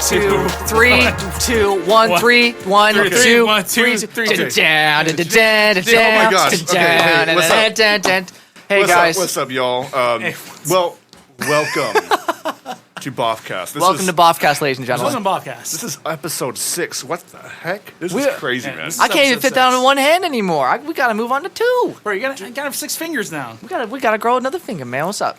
2, 3, 2, 1, 3, 1, 2, 3. Oh my gosh. Okay, what's up? Hey guys. What's up, y'all? Well, welcome to BOFFcast. Welcome to BOFFcast, ladies and gentlemen. Welcome to BOFFcast. This is episode 6. What the heck? This is crazy, man. I can't even fit down in one hand anymore. We gotta move on to 2. Bro, you gotta have 6 fingers now. We gotta grow another finger, man. What's up?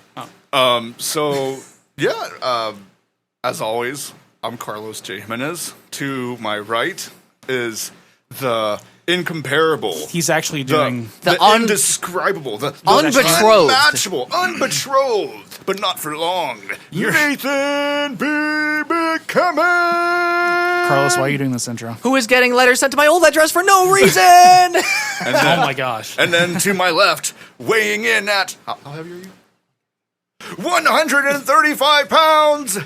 As always, I'm Carlos J. Jimenez. To my right is the incomparable. He's actually doing the indescribable, the unbetrothed, unmatchable, unbetrothed, but not for long. Nathan B. McCammon. Carlos, why are you doing this intro? Who is getting letters sent to my old address for no reason? Oh my gosh. And then to my left, weighing in at how heavy are you? 135 pounds.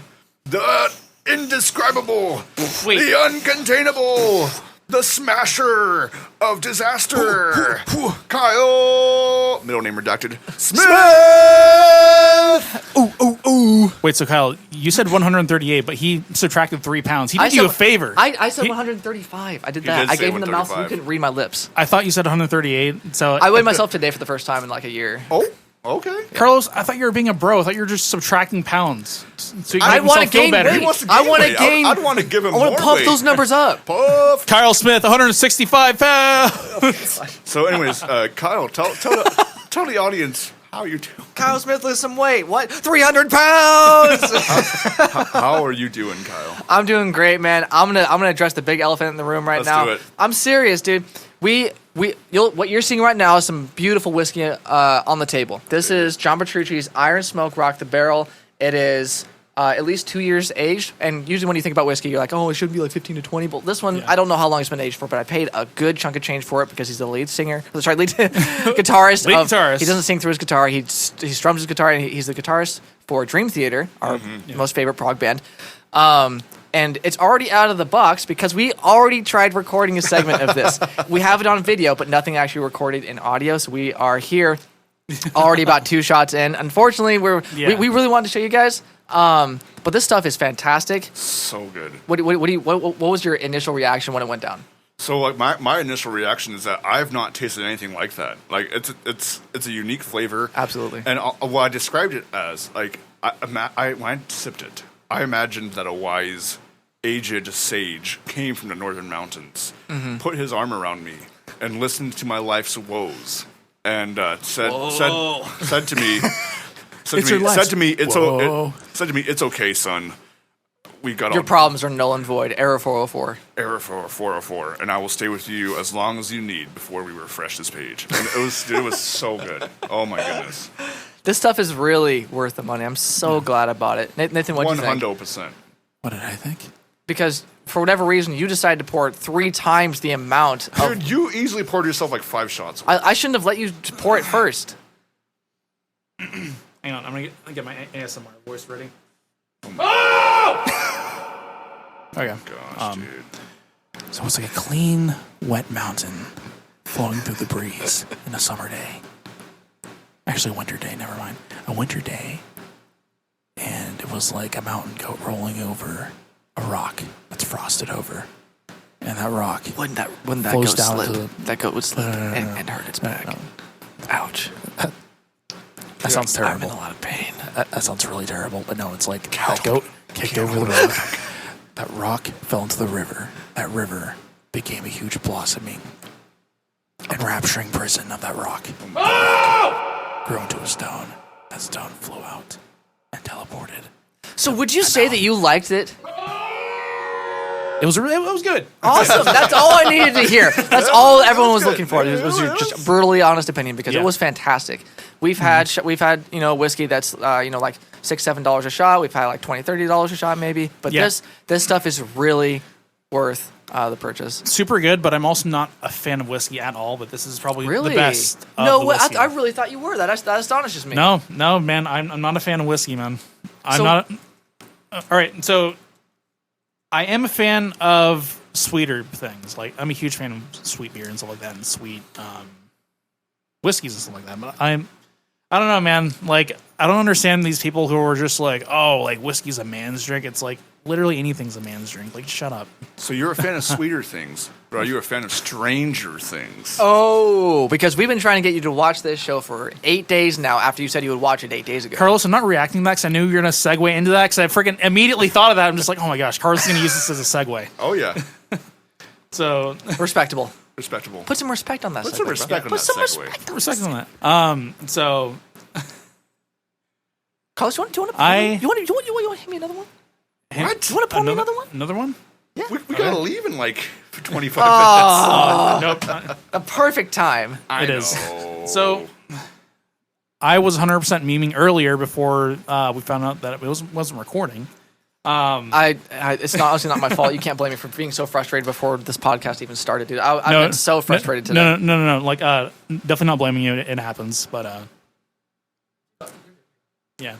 The indescribable, the uncontainable, the smasher of disaster, Kyle, middle name redacted, Smith! Ooh. Wait, so Kyle, you said 138, but he subtracted 3 pounds. He did you a favor. I said 135. I did that. I gave him the mouth so he couldn't read my lips. I thought you said 138, so... I weighed myself today for the first time in like a year. Oh, okay. Yeah. Carlos, I thought you were being a bro. I thought you were just subtracting pounds. So I want to gain weight. I want to gain... I'd want to give him more I want to pump those numbers up. Puff. Kyle Smith, 165 pounds. So anyways, Kyle, tell the audience how you doing. Kyle Smith lose some weight. What? 300 pounds. How are you doing, Kyle? I'm doing great, man. I'm gonna address the big elephant in the room right now. Let's do it. I'm serious, dude. What you're seeing right now is some beautiful whiskey on the table. This is John Petrucci's Iron Smoke Rock the Barrel. It is at least 2 years aged, and usually when you think about whiskey, you're like, oh, it should be like 15 to 20. But this one, I don't know how long it's been aged for, but I paid a good chunk of change for it because he's the lead singer. Sorry, lead guitarist. Guitarist. He doesn't sing through his guitar. He strums his guitar, and he's the guitarist for Dream Theater, our most favorite prog band. And it's already out of the box because we already tried recording a segment of this. We have it on video, but nothing actually recorded in audio. So we are here already about 2 shots in. Unfortunately, we really wanted to show you guys. But this stuff is fantastic. So good. What was your initial reaction when it went down? So like my initial reaction is that I've not tasted anything like that. Like it's a unique flavor. Absolutely. And what I described it as, like when I sipped it, I imagined that a wise, aged sage came from the northern mountains, put his arm around me, and listened to my life's woes, and said to me, it's okay, son. We got your problems are null and void. Error 404. Error 404, and I will stay with you as long as you need before we refresh this page. And it was so good. Oh my goodness. This stuff is really worth the money. I'm so glad about it. Nathan, what do you think? 100%. What did I think? Because for whatever reason, you decided to pour 3 times the amount. Dude, you easily poured yourself like 5 shots. I shouldn't have let you pour it first. Hang on, I'm gonna get my ASMR voice ready. Okay. Gosh, dude. So it's like a clean, wet mountain flowing through the breeze in a summer day. Actually, a winter day, never mind. A winter day. And it was like a mountain goat rolling over a rock that's frosted over. And that rock Wouldn't that flows goat down slip? That goat would slip and hurt its back. No. Ouch. That sounds terrible. I'm in a lot of pain. That sounds really terrible. But no, it's like that goat kicked over the rock. That rock fell into the river. That river became a huge blossoming, enrapturing prison of that rock. Grew into a stone. That stone flew out and teleported. So would you say that you liked it? It was good. Awesome. That's all I needed to hear. That's all everyone was looking for. It was just a brutally honest opinion because it was fantastic. We've had whiskey that's like $6, $7 a shot. We've had like $20, $30 a shot maybe. But this stuff is really worth the purchase. Super good, but I'm also not a fan of whiskey at all. But this is probably the best. I really thought you were. That astonishes me. No, man. I'm not a fan of whiskey, man. I'm not. All right, so I am a fan of sweeter things. Like I'm a huge fan of sweet beer and stuff like that, and sweet whiskeys and stuff like that. But I don't know, man. Like, I don't understand these people who are just like, oh, like whiskey's a man's drink. It's like literally anything's a man's drink. Like, shut up. So you're a fan of sweeter things, but are you a fan of Stranger Things? Oh, because we've been trying to get you to watch this show for 8 days now after you said you would watch it 8 days ago. Carlos, I'm not reacting to that because I knew you were going to segue into that because I freaking immediately thought of that. I'm just like, oh my gosh, Carlos is going to use this as a segue. Oh, yeah. So, Respectable. Respectable. Put some respect on that. Put segue, some bro. respect on Put that some segue. respect on that. So, Carlos, do you want to? I- You want to hit me another one? What? You want to pour me another one? Another one? We gotta leave in like 25 minutes. Nope. A perfect time. It is. know. So, I was 100% memeing earlier before we found out that it wasn't recording. It's not honestly not my fault. You can't blame me for being so frustrated before this podcast even started, dude. I've been so frustrated today. No. Like, definitely not blaming you. It happens, but yeah.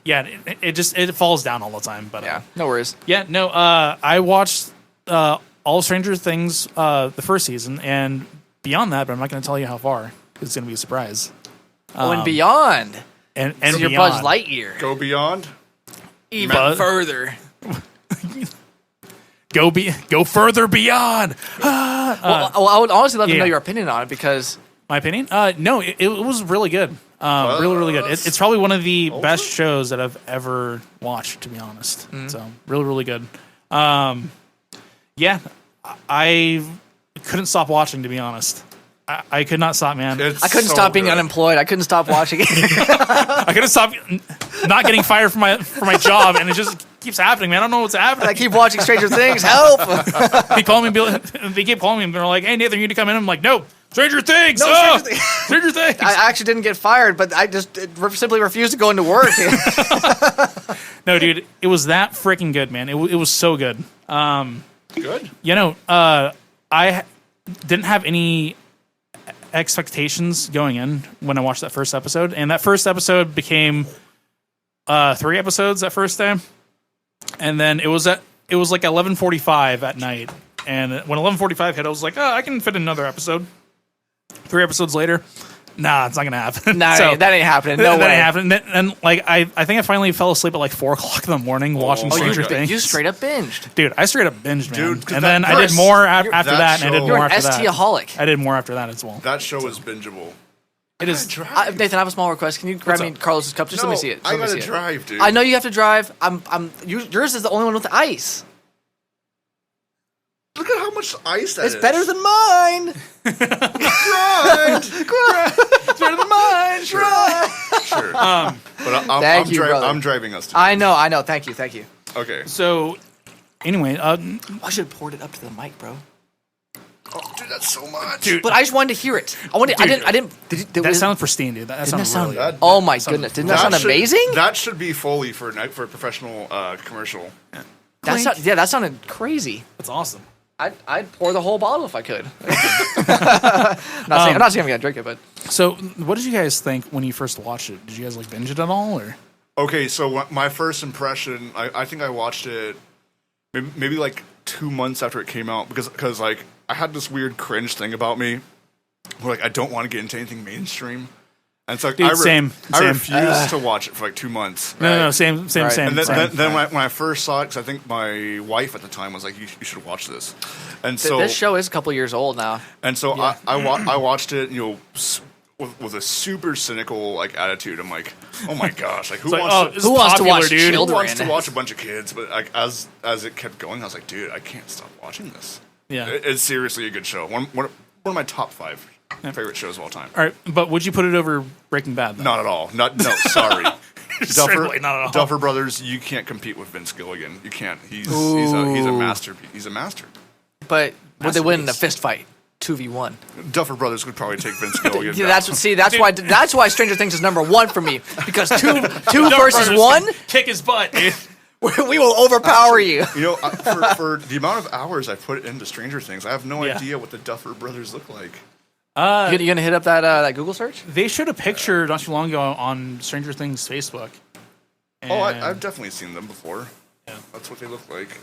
Yeah, it falls down all the time. But Yeah, no worries. yeah, no. I watched all Stranger Things the first season and beyond that, but I'm not going to tell you how far. It's going to be a surprise. And beyond. And So your beyond. Buzz Lightyear. Go beyond. Even Buzz- further. Go further beyond. Well, I would honestly love to yeah. know your opinion on it because My opinion? No, it was really good. Really good. It's probably one of the best shows that I've ever watched, to be honest. So really good. Yeah, I couldn't stop watching, to be honest. I could not stop, man. It's I couldn't so stop being good. unemployed. I couldn't stop watching it. I couldn't stop not getting fired from my job, and it just keeps happening, man. I don't know what's happening. I keep watching Stranger Things. Help! They call me, they keep calling me, and they're like, "Hey, Nathan, you need to come in." I'm like, "No, Stranger Things, No, oh, Stranger Things." Stranger Things." I actually didn't get fired, but I just simply refused to go into work. No, dude, it was that freaking good, man. It was so good. Good. You know, I didn't have any expectations going in when I watched that first episode, and that first episode became 3 episodes that first day, and then it was like 11:45 at night, and when 11:45 hit, I was like, oh, I can fit in another episode. 3 episodes later, nah, it's not gonna happen. Nah, So, that ain't happening. No that way. ain't happening. And like I think I finally fell asleep at like 4 o'clock in the morning watching Oh, Stranger you- Things. You straight up binged. Dude, I straight up binged, man. Dude, 'cause and that- then I you're did a- more you're- after that that, and I did show- more You're an after that. ST-aholic. I did more after that as well. That show is bingeable. It is. Nathan, I have a small request. Can you grab me up? Carlos's cup? Just let me see it. Just I let me gotta see it. drive, dude. I know you have to drive. Yours is the only one with ice. Look at how much ice that It's is. better than mine. Grind. It's better than mine. Sure. Sure. But Thank you, brother. I'm driving us to. I know. Thank you. Okay. So, anyway, I should have poured it up to the mic, bro. Oh, dude, that's so much. Dude. But I just wanted to hear it. I didn't. that sounded pristine, dude. That Didn't sounded that sound? really good. Oh my goodness! Didn't that sound should- amazing? That should be Foley for a professional commercial. That sounded crazy. That's awesome. I'd pour the whole bottle if I could. I'm not saying I'm gonna drink it, but So, what did you guys think when you first watched it? Did you guys like binge it at all, or? Okay, so my first impression, I think I watched it maybe like 2 months after it came out because like I had this weird cringe thing about me where like I don't want to get into anything mainstream. And so like, Dude, I same. refused to watch it for like 2 months. No, same. And then, same. then when I first saw it, because I think my wife at the time was like, "You should watch this," and so this show is a couple years old now. and so I watched it, with a super cynical like attitude. I'm like, "Oh my gosh, like who Like, wants oh, to, this who is wants to popular, watch dude? who children? wants to watch a bunch of kids?" But like as it kept going, I was like, "Dude, I can't stop watching this." Yeah. It's seriously a good show. One of my top 5 favorite shows of all time. All right, but would you put it over Breaking Bad? Though? Not at all. No, sorry. Certainly not at all. Duffer Brothers, you can't compete with Vince Gilligan. You can't. He's a masterpiece. He's a master. But would they win in a Masterpiece. fist fight? 2v1. Duffer Brothers would probably take Vince Gilligan. Yeah, down. that's why Stranger Things is number 1 for me because two Duffer versus Brothers 1, can kick his butt, dude. we will overpower you. You know, for the amount of hours I put into Stranger Things, I have no Yeah. idea what the Duffer Brothers look like. You gonna hit up that Google search? They showed a picture not too long ago on Stranger Things Facebook. Oh, And- I've definitely seen them before. Yeah. That's what they look like.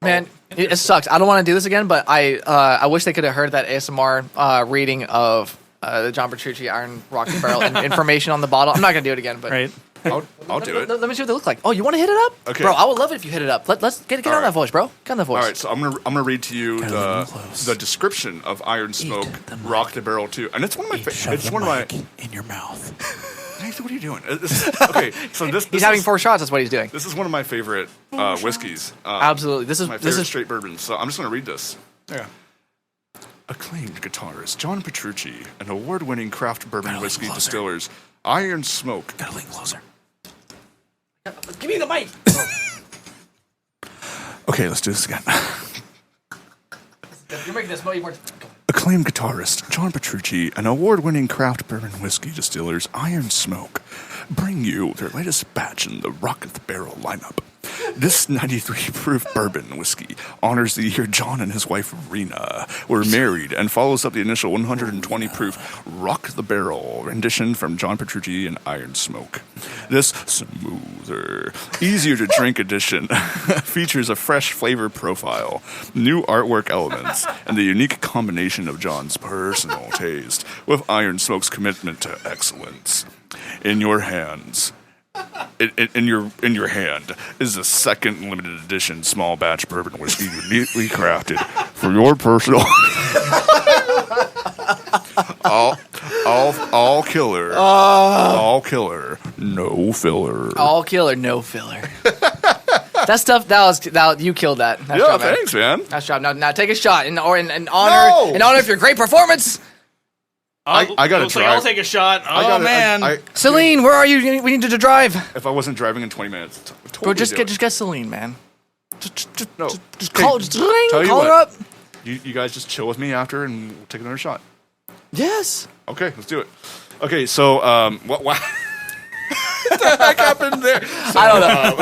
Man, it sucks. I don't want to do this again, but I wish they could have heard that ASMR reading of the John Petrucci Iron Rock Barrel information on the bottle. I'm not gonna do it again, but Right. I'll do it. Let me see what they look like. Oh, you want to hit it up? Okay. Bro, I would love it if you hit it up. Let's get on right. that voice, bro. Get on that voice. All right, so I'm gonna read to you Gotta lean close. the description of Iron Smoke the mic. Rock the Barrel 2, and it's one of my Shove it's the one of my. mic in your mouth. Nathan, what are you doing? Okay, so this He's having is, 4 shots. That's what he's doing. This is one of my favorite whiskeys. Absolutely. This is my favorite straight bourbon. So I'm just gonna read this. Yeah. Acclaimed guitarist John Petrucci and award-winning craft bourbon Gotta whiskey lean closer. distillers Iron Smoke. Gotta lean closer. Give me the mic. Okay, let's do this again. You're making this more. Acclaimed guitarist John Petrucci and award-winning craft bourbon whiskey distillers Iron Smoke bring you their latest batch in the Rock the Barrel lineup. This 93 proof bourbon whiskey honors the year John and his wife Rena were married and follows up the initial 120 proof Rock the Barrel rendition from John Petrucci and Iron Smoke. This smoother, easier to drink edition features a fresh flavor profile, new artwork elements, and the unique combination of John's personal taste with Iron Smoke's commitment to excellence. In your hands. In your hand is the second limited edition small batch bourbon whiskey uniquely crafted for your personal all killer, no filler. All killer, no filler. That stuff. You killed that. Nice Yeah, job, man. thanks, man. Nice job. Now take a shot in honor No! in honor of your great performance. I gotta looks like drive. I'll take a shot. I Oh gotta- man. Celine, where are you? We need you to drive. If I wasn't driving in 20 minutes, totally Bro, just do it. get Celine, man. No. Just call, Hey, just ring, tell you call her what. up. You guys just chill with me after, and we'll take another shot. Yes. Okay, let's do it. Okay, so what the heck happened there? I don't know.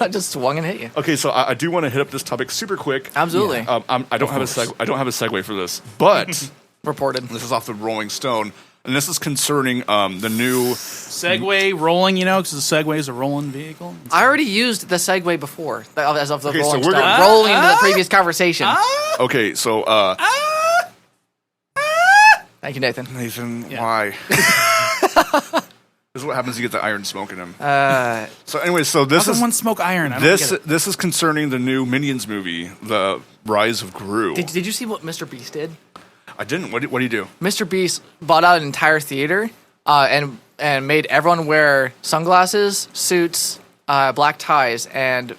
I just swung and hit you. Okay, so I do want to hit up this topic super quick. Absolutely. I don't have a segue for this, but Reported. this is off the Rolling Stone, and this is concerning the new. Segway rolling, because the Segway is a rolling vehicle. I already used the segue before, as of the Okay, so Rolling we're Stone, gonna- rolling into the previous conversation. Okay, so Thank you, Nathan. Nathan, Yeah. why? This is what happens. You get the Iron Smoke in him. Uh, So anyway, so this Doesn't is one smoke iron? I don't get it. this is concerning the new Minions movie, the Rise of Gru. did you see what Mr. Beast did? I didn't. What do you do? Mr. Beast bought out an entire theater and made everyone wear sunglasses, suits, black ties, and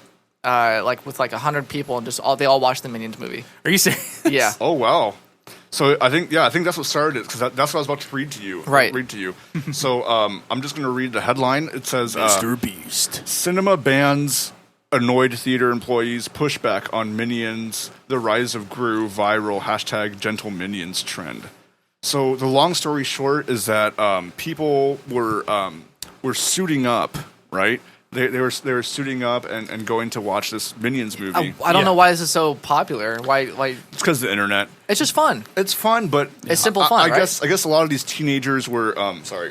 with 100 people, and they all watched the Minions movie. Are you serious? Yeah. Oh wow. So I think that's what started it, because that's what I was about to read to you. Right. Read to you. So I'm just going to read the headline. It says Mr. Beast. Cinema bans annoyed theater employees pushback on Minions, the Rise of Gru viral #Gentle Minions trend. So the long story short is that people were suiting up, right? They were suiting up and going to watch this Minions movie. I don't Yeah. know why this is so popular. Why? It's because of the internet. It's just fun. It's fun, but It's simple fun, I right? guess a lot of these teenagers were sorry.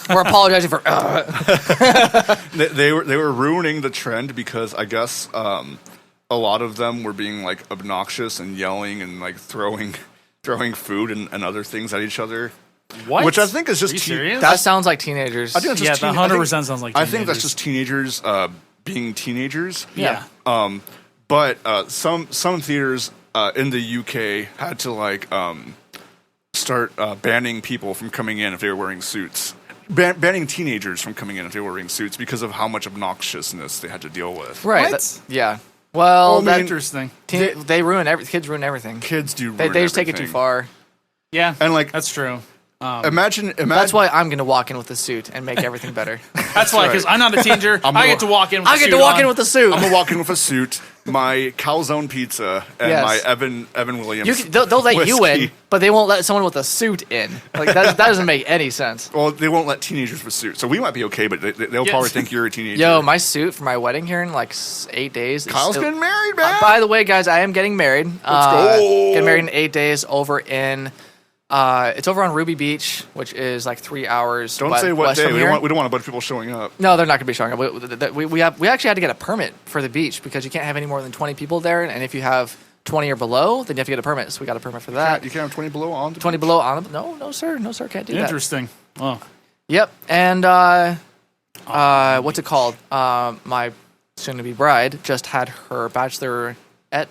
We're apologizing for. They were ruining the trend because I guess a lot of them were being obnoxious and yelling and throwing food and other things at each other. What? Which I think is just Are you serious? That sounds like teenagers. I think that's Yeah, just that teen- I 100% think- sounds like I think that's teenagers. just teenagers being teenagers. yeah. But some theaters in the UK had to start banning people from coming in if they were wearing suits. Banning teenagers from coming in if they were wearing suits because of how much obnoxiousness they had to deal with. Right. What? Yeah. Well, Well, I mean, Interesting. they ruin kids ruin everything. Kids do. They ruin just take it too everything. far. Yeah. And that's true. imagine. That's why I'm gonna walk in with a suit and make everything better. That's why, because I'm not a teenager. I get to walk in with I a get suit to walk in on. with a suit. I'm gonna walk in with a suit, my calzone pizza, and Yes. my Evan Williams. They'll let you whiskey. in, but they won't let someone with a suit in. That doesn't make any sense. Well, they won't let teenagers with suits, so we might be okay, but they'll Yes. probably think you're a teenager. Yo, my suit for my wedding here in 8 days. is Kyle's still- getting married, man. By the way, guys, I am getting married. Let's go. Getting married in 8 days over in. It's over on Ruby Beach, which is 3 hours. Don't say what west day. from We here. don't want a bunch of people showing up. No, they're not going to be showing up. We actually had to get a permit for the beach because you can't have any more than 20 people there, and if you have 20 or below, then you have to get a permit. So we got a permit for that. You can't have 20 below on the 20 below on the no, sir, can't do that. Interesting. Oh, Yep, and what's it called? My soon-to-be bride just had her bachelorette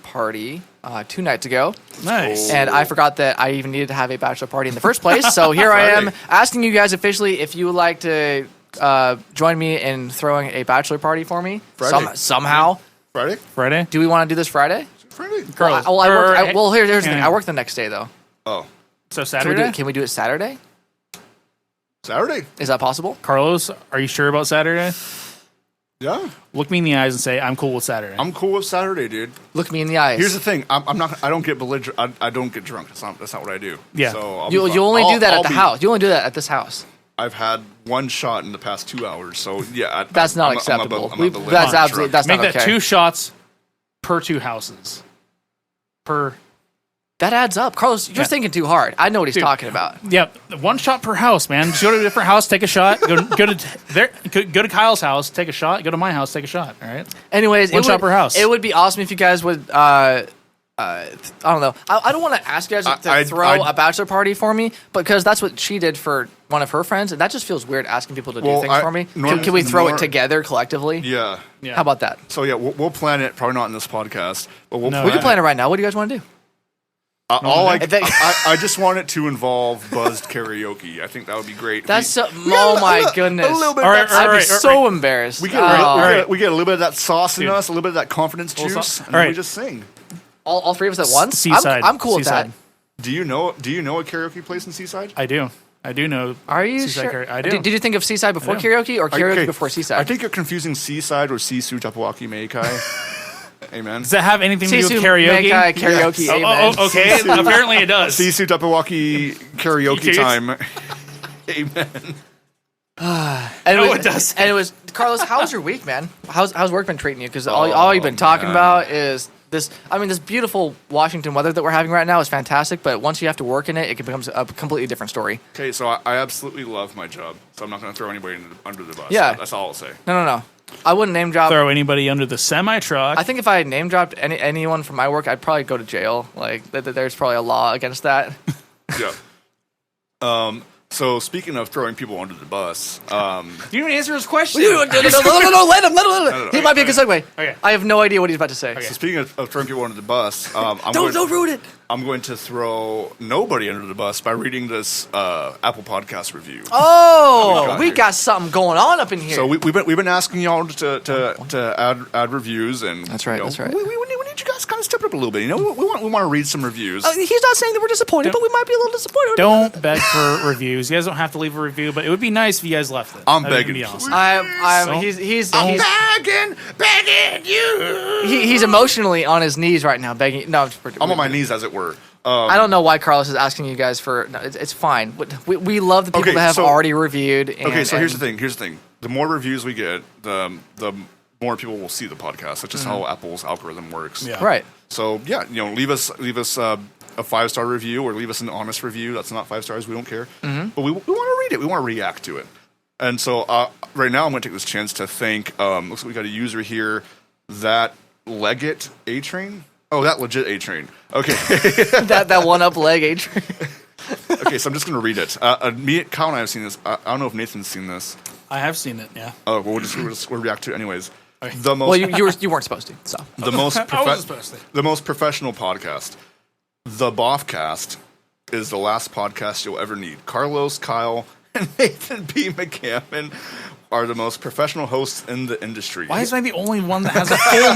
party 2 nights ago. nice. And I forgot that I even needed to have a bachelor party in the first place. So here I am asking you guys officially if you would like to join me in throwing a bachelor party for me Friday. somehow. Friday. Do we want to do this Friday? Friday. Girls. Here's the thing. I work the next day though. Oh, So Can we, Saturday. can we do it Saturday? Saturday. Is that possible? Carlos, are you sure about Saturday? Yeah, Look me in the eyes and say I'm cool with Saturday. I'm cool with Saturday, dude. Look me in the eyes. Here's the thing. I'm not. I don't get belligerent. I don't get drunk. That's not what I do. Yeah. So you only do that at the house. You only do that at this house. I've had 1 shot in the past 2 hours. So yeah, That's not acceptable. That's absolutely. That's Make not that okay. 2 shots per 2 houses. Per. That adds up, Carlos. You're Yeah. thinking too hard. I know what he's Dude. talking about. Yeah, 1 shot per house, man. Just go to a different house, take a shot. Go to Kyle's house, take a shot. Go to my house, take a shot. All right. Anyways, One shot per house. It would be awesome if you guys would. I don't know. I don't want to ask you guys to throw a bachelor party for me because that's what she did for one of her friends, and that just feels weird asking people to do things for me. Can we throw it together collectively? Yeah. Yeah. How about that? So yeah, we'll plan it. Probably not in this podcast, but we'll. No, We can plan it right now. What do you guys want to do? I just want it to involve buzzed karaoke. I think that would be great. That's so. Oh my goodness! A little bit. All Of right, that, all I'd right, be so embarrassed. we get we get a little bit of that sauce in Dude. us, a little bit of that confidence Little juice, sauce. and All then we right. just sing. all 3 of us at once. Seaside. I'm cool with Seaside. that. Do you know a karaoke place in Seaside? I do know. Are you Seaside sure? I do. Did you think of Seaside before I do. karaoke or karaoke Okay, before Seaside? I think you're confusing Seaside with Sisu Tapawaki Meikai. Amen. Does that have anything to do with Sisu karaoke? Mekai karaoke. Yes. Amen. Okay. Apparently it does. Sisu Tapawaki karaoke Yes. time. Amen. And it does. And it was Carlos. How's your week, man? How's work been treating you? Because all you've been talking about is this. I mean, this beautiful Washington weather that we're having right now is fantastic. But once you have to work in it, it becomes a completely different story. Okay, so I absolutely love my job, so I'm not going to throw anybody under the bus. Yeah. That's all I'll say. No. I wouldn't name drop. Throw anybody under the semi truck. I think if I had name dropped anyone from my work, I'd probably go to jail. Like there's probably a law against that. Yeah. So speaking of throwing people under the bus, You didn't answer his question. No, let him. He might be a good segue. Okay. I have no idea what he's about to say. so speaking of throwing people under the bus, Don't ruin it. I'm going to throw nobody under the bus by reading this Apple Podcast review. Oh, we got something going on up in here. So we've been asking y'all to add reviews, and That's right, that's right. We need you guys kind of step it up a little bit. You know, we want to read some reviews. He's not saying that we're disappointed, but we might be a little disappointed. Don't beg for reviews. You guys don't have to leave a review, but it would be nice if you guys left it. I'm That'd begging. be awesome. He's begging you. he's emotionally on his knees right now, begging. No, I'm on my knees, as it were. I don't know why Carlos is asking you guys for. No, it's fine. We love the people Okay, that have so- already reviewed. Okay, so here's the thing. The more reviews we get, the more people will see the podcast. That's just how Apple's algorithm works. Yeah. Right. So yeah, leave us a 5-star review or leave us an honest review. That's not 5 stars. We don't care. But we want to read it. We want to react to it. And so right now I'm going to take this chance to thank. Looks like we got a user here. That Leggett A Train. Oh, that legit A Train. Okay. that one up leg, Adrian. Okay, so I'm just going to read it. Me, Kyle, and I have seen this. I don't know if Nathan's seen this. I have seen it, yeah. Oh, well, we'll react to it anyways. Okay. The most. Well, you weren't supposed to. So the most I wasn't supposed to. the most professional podcast. The BOFFcast is the last podcast you'll ever need. Carlos, Kyle, and Nathan B. McCammon are the most professional hosts in the industry. Why is I the only one that has a full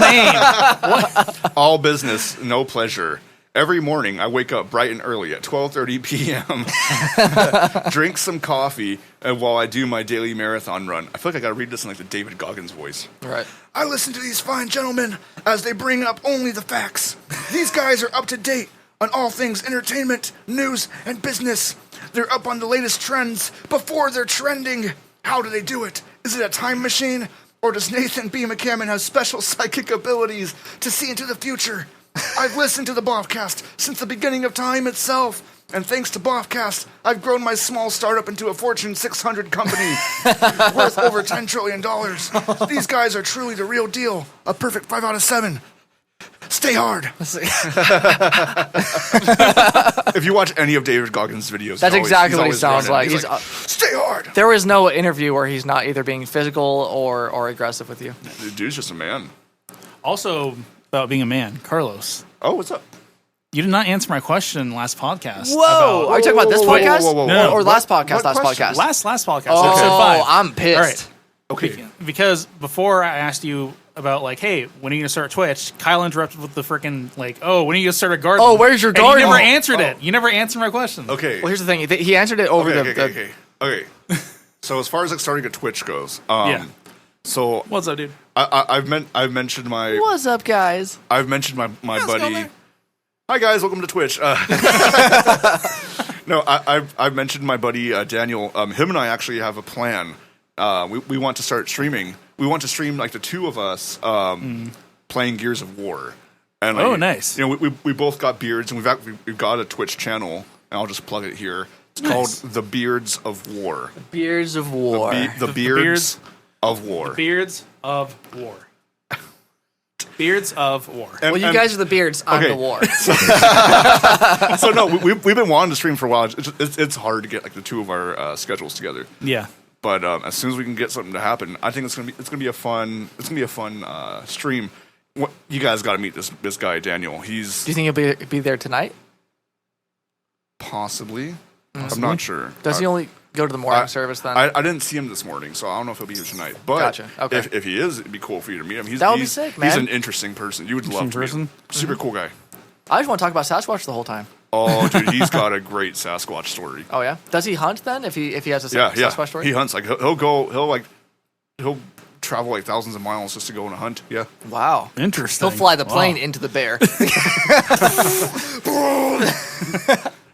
name? All business, no pleasure. Every morning, I wake up bright and early at 12:30 p.m., drink some coffee, and while I do my daily marathon run. I feel like I got to read this in like the David Goggins voice. right. I listen to these fine gentlemen as they bring up only the facts. These guys are up to date on all things entertainment, news, and business. They're up on the latest trends before they're trending. How do they do it? Is it a time machine? Or does Nathan B. McCammon have special psychic abilities to see into the future? I've listened to the BOFFcast since the beginning of time itself. And thanks to BOFFcast, I've grown my small startup into a Fortune 600 company worth over $10 trillion. These guys are truly the real deal. A perfect 5 out of 7. Stay hard. If you watch any of David Goggins' videos, That's exactly what he sounds like. He's like, stay hard. There is no interview where he's not either being physical or aggressive with you. The dude's just a man. Also, about being a man, Carlos. Oh, what's up? You did not answer my question last podcast. Whoa! Are you talking about this podcast? No. Or last podcast? What Last question? podcast. Last podcast, Oh, episode 5. I'm pissed. All right. Okay. Because before I asked you about, like, hey, when are you going to start Twitch? Kyle interrupted with the freaking, like, oh, when are you going to start a garden? Oh, where's your And garden? you never Oh. answered it. You never answered my question. Okay. Well, here's the thing. He answered it over Okay. So as far as like starting a Twitch goes, Yeah. So What's up, dude? I've mentioned my What's up, guys? I've mentioned my Let's go buddy. there. Hi guys, welcome to Twitch. No, I've mentioned my buddy Daniel. Him and I actually have a plan. We want to start streaming. We want to stream like the two of us playing Gears of War. And like, Oh, nice. You know, we both got beards, and we've got a Twitch channel, and I'll just plug it here. It's called The Beards of War. Beards of War. The Beards of War. Beards of War. Beards of War. Well, you guys are the beards. I'm okay. the war. So no, we've been wanting to stream for a while. It's hard to get like the two of our schedules together. Yeah. But as soon as we can get something to happen, I think it's gonna be a fun stream. You guys got to meet this guy Daniel. Do you think he'll be there tonight? Possibly. I'm not sure. Does he only go to the morning service then? I didn't see him this morning, so I don't know if he'll be here tonight. But Gotcha. Okay. if he is, it'd be cool for you to meet him. That would be sick, man. He's an interesting person. You would love to meet him. Super cool guy. I just want to talk about Sasquatch the whole time. Oh, dude, he's got a great Sasquatch story. Oh yeah. Does he hunt then? If he has a Sasquatch story? He hunts. Like he'll travel like thousands of miles just to go on a hunt. Yeah. Wow. Interesting. He'll fly the plane into the bear.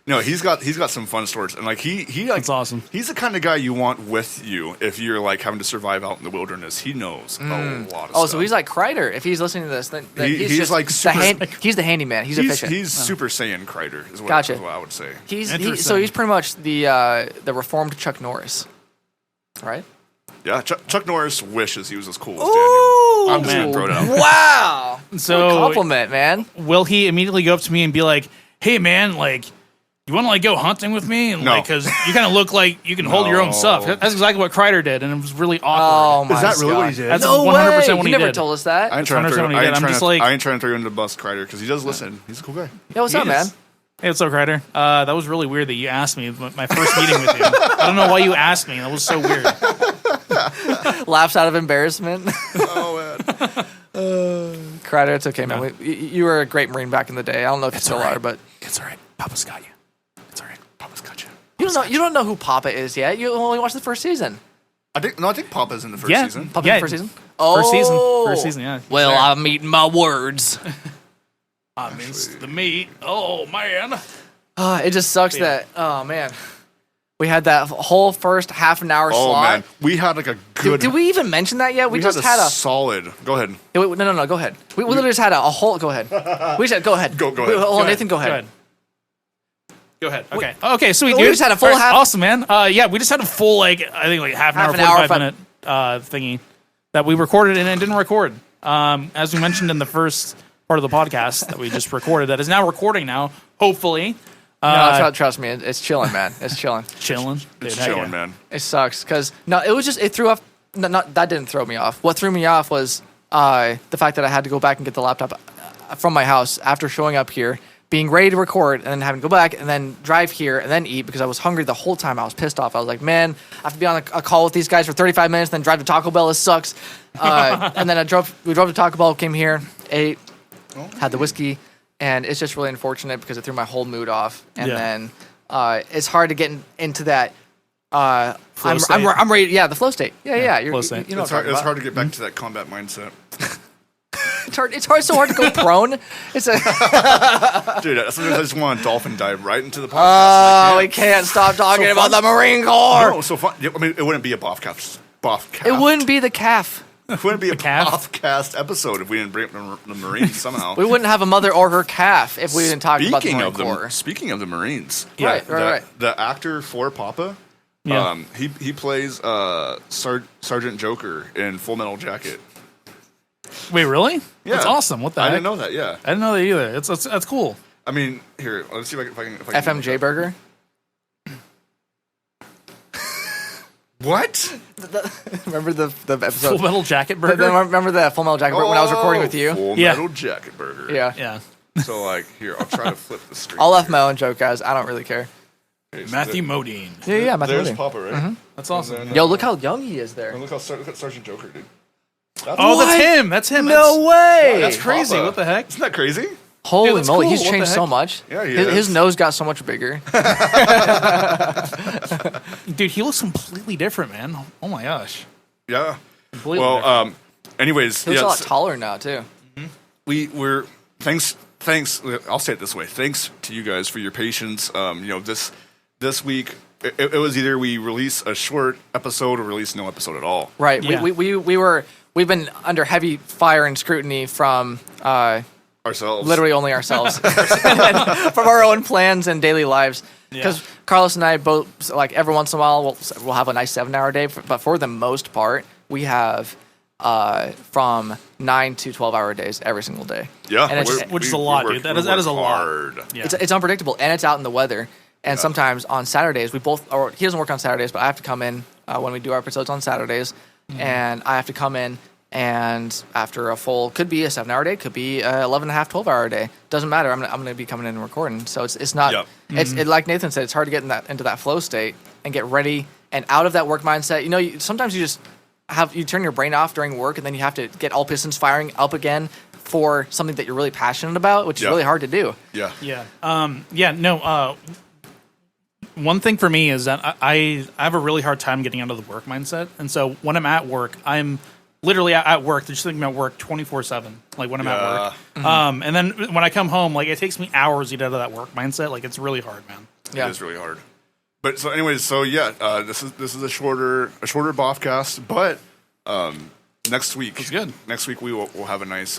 No, he's got some fun stories, and like he like That's awesome. He's the kind of guy you want with you if you're like having to survive out in the wilderness. He knows a lot of stuff. Oh, so he's like Kreider. If he's listening to this, then he's he's like super. he's the handyman. He's efficient. He's Super Saiyan Kreider is what, Gotcha. is what I would say. So he's pretty much the reformed Chuck Norris, right? Yeah, Chuck Norris wishes he was as cool as Ooh, Daniel. I'm just gonna throw it out there. Wow. So- What a compliment, man. Will he immediately go up to me and be like, hey, man, like, you want to like go hunting with me? And, No. like, because you kind of look like you can hold your own stuff. That's exactly what Kreider did, and it was really Oh awkward. my Is that really what he God. did? That's No 100% way. what You he never did. told us that. I ain't trying to throw. 100% what he did. I'm just like- I ain't trying to throw you under the bus, Kreider, because he does listen. He's a cool guy. Yeah, what's up, man? Hey, what's up, Kreider? That was really weird that you asked me my first meeting with you. I don't know why you asked me. That was so weird. Laughs out of embarrassment. Oh man. Kreider, it's okay, man. You were a great Marine back in the day. I don't know if you still all right. are, but It's all right. Papa's got you. It's all right. Papa's got you. you don't know who Papa is yet. You only watched the first season. I think Papa's in the first Yeah. season. Papa Yeah. in the first season. First season, yeah. Well, I'm eating my words. I minced the meat. Oh, man. It just sucks that. Oh man, we had that whole first half an hour Oh slot. man, we had like a good. Did we even mention that yet? We just had a solid. Go ahead. No. Go ahead. We literally just had a whole. Go ahead. We just go ahead. Go ahead. Hold on, Go Nathan. Go ahead. Go ahead. Okay. Okay, sweet, we dude. just had a full All right, half- Awesome, man. Yeah, we just had a full, like, I think, like half an hour, 45 minute thingy that we recorded and then didn't record. As we mentioned in the first part of the podcast that we just recorded, that is now recording now, hopefully. No, trust me, it's chilling, man. It's chilling. Chilling. It's Dude, chilling, yeah. man. It sucks because it threw off. Not that didn't throw me off. What threw me off was the fact that I had to go back and get the laptop from my house after showing up here, being ready to record, and then having to go back and then drive here and then eat because I was hungry the whole time. I was pissed off. I was like, man, I have to be on a call with these guys for 35 minutes, then drive to Taco Bell. This sucks. And then we drove to Taco Bell, came here, ate, had the whiskey, and it's just really unfortunate because it threw my whole mood off. And Yeah. then it's hard to get into that. Flow state. I'm ready. Yeah, the flow state. Yeah. flow state. You know It's what I'm talking hard. It's about. hard to get back to that combat mindset. It's hard. So hard to go prone. It's a. Dude, sometimes I just want to dolphin dive right into the podcast. Oh, and I we can't stop talking So about fun. the Marine Corps. No, so fun. I mean, it wouldn't be a BOFFcast. It wouldn't be the calf. It wouldn't be a calf? BOFFcast episode if we didn't bring up the Marines somehow. We wouldn't have a mother or her calf if we didn't talk about the Marine Corps. Speaking of the Marines, Right. The actor for Papa, Yeah. he plays Sergeant Joker in Full Metal Jacket. Wait, really? Yeah. That's awesome. What the I heck? didn't know that. Yeah. I didn't know that either. That's cool. I mean, here, let's see if I can. FMJ Burger. What? Remember the episode? Full Metal Jacket Burger. Remember the Full Metal Jacket Burger when I was recording with you? Full Yeah. Metal Jacket Burger. Yeah. Yeah. So, like, here, I'll try to flip the screen. I'll left my own joke, guys. I don't really care. Okay, so Matthew Modine. Yeah, Matthew There's Modine. Papa, right? That's awesome. Yo, look how young he is there. And look at Sergeant Joker, dude. Oh, What? that's him. That's him. No way! That's That's crazy. Papa. What the heck? Isn't that crazy? Holy that's moly, cool. he's What the changed so heck? much. Yeah, he his is. nose got so much bigger. Dude, he looks completely different, man. Oh my gosh. Yeah. Completely Well, different. anyways, He looks a lot yes, taller now, too. we're thanks. I'll say it this way: thanks to you guys for your patience. This week it was either we release a short episode or release no episode at all. Right. Yeah. We've been under heavy fire and scrutiny from Ourselves, literally only ourselves, from our own plans and daily lives. Because Carlos and I both, like, every once in a while, we'll have a nice 7-hour day, but for the most part, we have from 9 to 12-hour days every single day. Yeah, And it's, Which is a lot, we dude. work- That is we a work lot. hard. Yeah. it's unpredictable, and it's out in the weather. And sometimes on Saturdays, he doesn't work on Saturdays, but I have to come in when we do our episodes on Saturdays, and I have to come in, and after could be a 7-hour day, could be a 11.5, 12-hour day. Doesn't matter. I'm going to be coming in and recording. So it's not, Yep. it's like Nathan said, it's hard to get into that flow state and get ready and out of that work mindset. Sometimes you just you turn your brain off during work, and then you have to get all pistons firing up again for something that you're really passionate about, which is really hard to do. Yeah. Yeah. One thing for me is that I have a really hard time getting out of the work mindset. And so when I'm at work, I'm literally at work. Just thinking about work 24/7. Like when I'm at work. And then when I come home, like it takes me hours to get out of that work mindset. Like it's really hard, man. Yeah. It is really hard. But so, anyways, this is a shorter BOFFcast, but next week, That's good. Next week we'll have a nice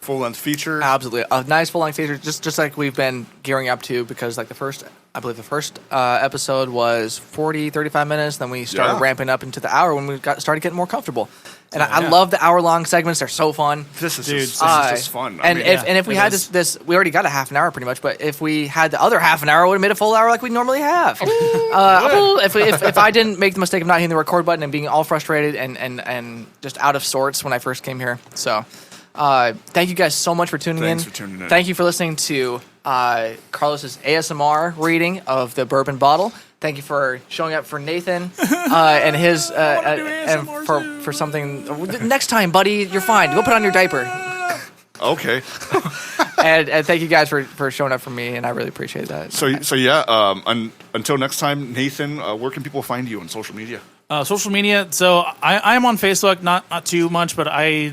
full length feature. Absolutely. A nice full-length feature, just like we've been gearing up to, because like the first episode was 40, 35 minutes. Then we started ramping up into the hour when we started getting more comfortable. And I love the hour-long segments. They're so fun. This is Dude, just fun. And if we had this, we already got a half an hour pretty much. But if we had the other half an hour, it would have made a full hour like we normally have. If I didn't make the mistake of not hitting the record button and being all frustrated and just out of sorts when I first came here. So thank you guys so much for tuning in. Thanks for tuning in. Thank you for listening to Carlos's ASMR reading of the bourbon bottle. Thank you for showing up for Nathan and his and for something. Next time, buddy, you're fine. Go put on your diaper. Okay. and thank you guys for showing up for me, and I really appreciate that. So until next time, Nathan, where can people find you on social media? Social media. So I am on Facebook, not too much, but I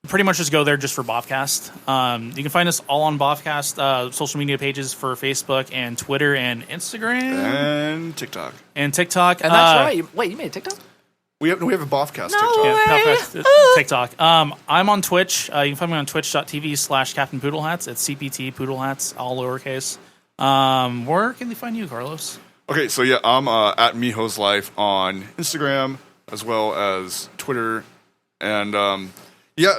pretty much just go there just for BOFFcast. You can find us all on BOFFcast social media pages for Facebook and Twitter and Instagram And TikTok. and TikTok. And that's right. Wait, you made a TikTok? We have a BOFFcast No TikTok. way. Yeah, TikTok. I'm on Twitch. You can find me on twitch.tv/Captain Poodlehats. It's CPT Poodlehats, all lowercase. Where can they find you, Carlos? Okay, so I'm at Miho's Life on Instagram as well as Twitter, and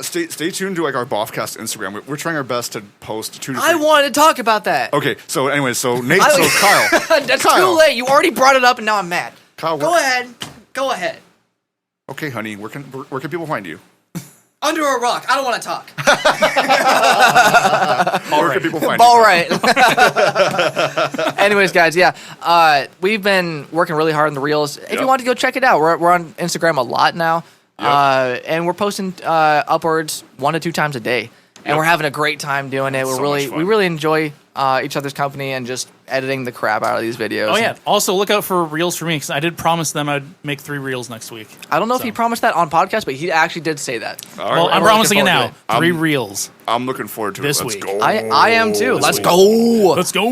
stay tuned to like our BOFFcast Instagram. We're trying our best to post 2 to 3. I wanted to talk about that. Okay, so anyway, so Kyle. That's Kyle. too late. You already brought it up, and now I'm mad. Kyle, Go ahead. Go ahead. Okay, honey, where can people find you? Under a rock. I don't want to talk. Where can people find All you? right. Anyways, guys, we've been working really hard on the reels. If you want to go check it out, we're on Instagram a lot now, and we're posting upwards 1 to 2 times a day, and we're having a great time doing it. So much fun. We really enjoy each other's company and just editing the crap out of these videos. Oh yeah. Also, look out for reels for me because I did promise them I'd make 3 reels next week. I don't know if he promised that on podcast, but he actually did say that. All Well, right. I'm we're promising it looking now. forward 3 reels. I'm looking forward to This it. Let's week. go. I am too. Let's week. go. Let's go.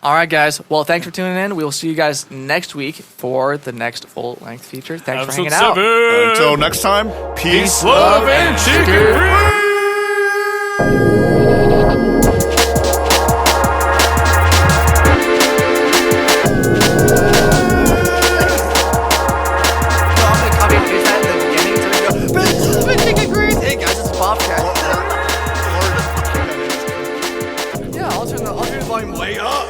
All right, guys. Well, thanks for tuning in. We will see you guys next week for the next full-length feature. Thanks for hanging out. Until next time, peace, love, and chicken free. No, I'm gonna copy and paste that in the beginning so they go, "Chicken grease." climb way up.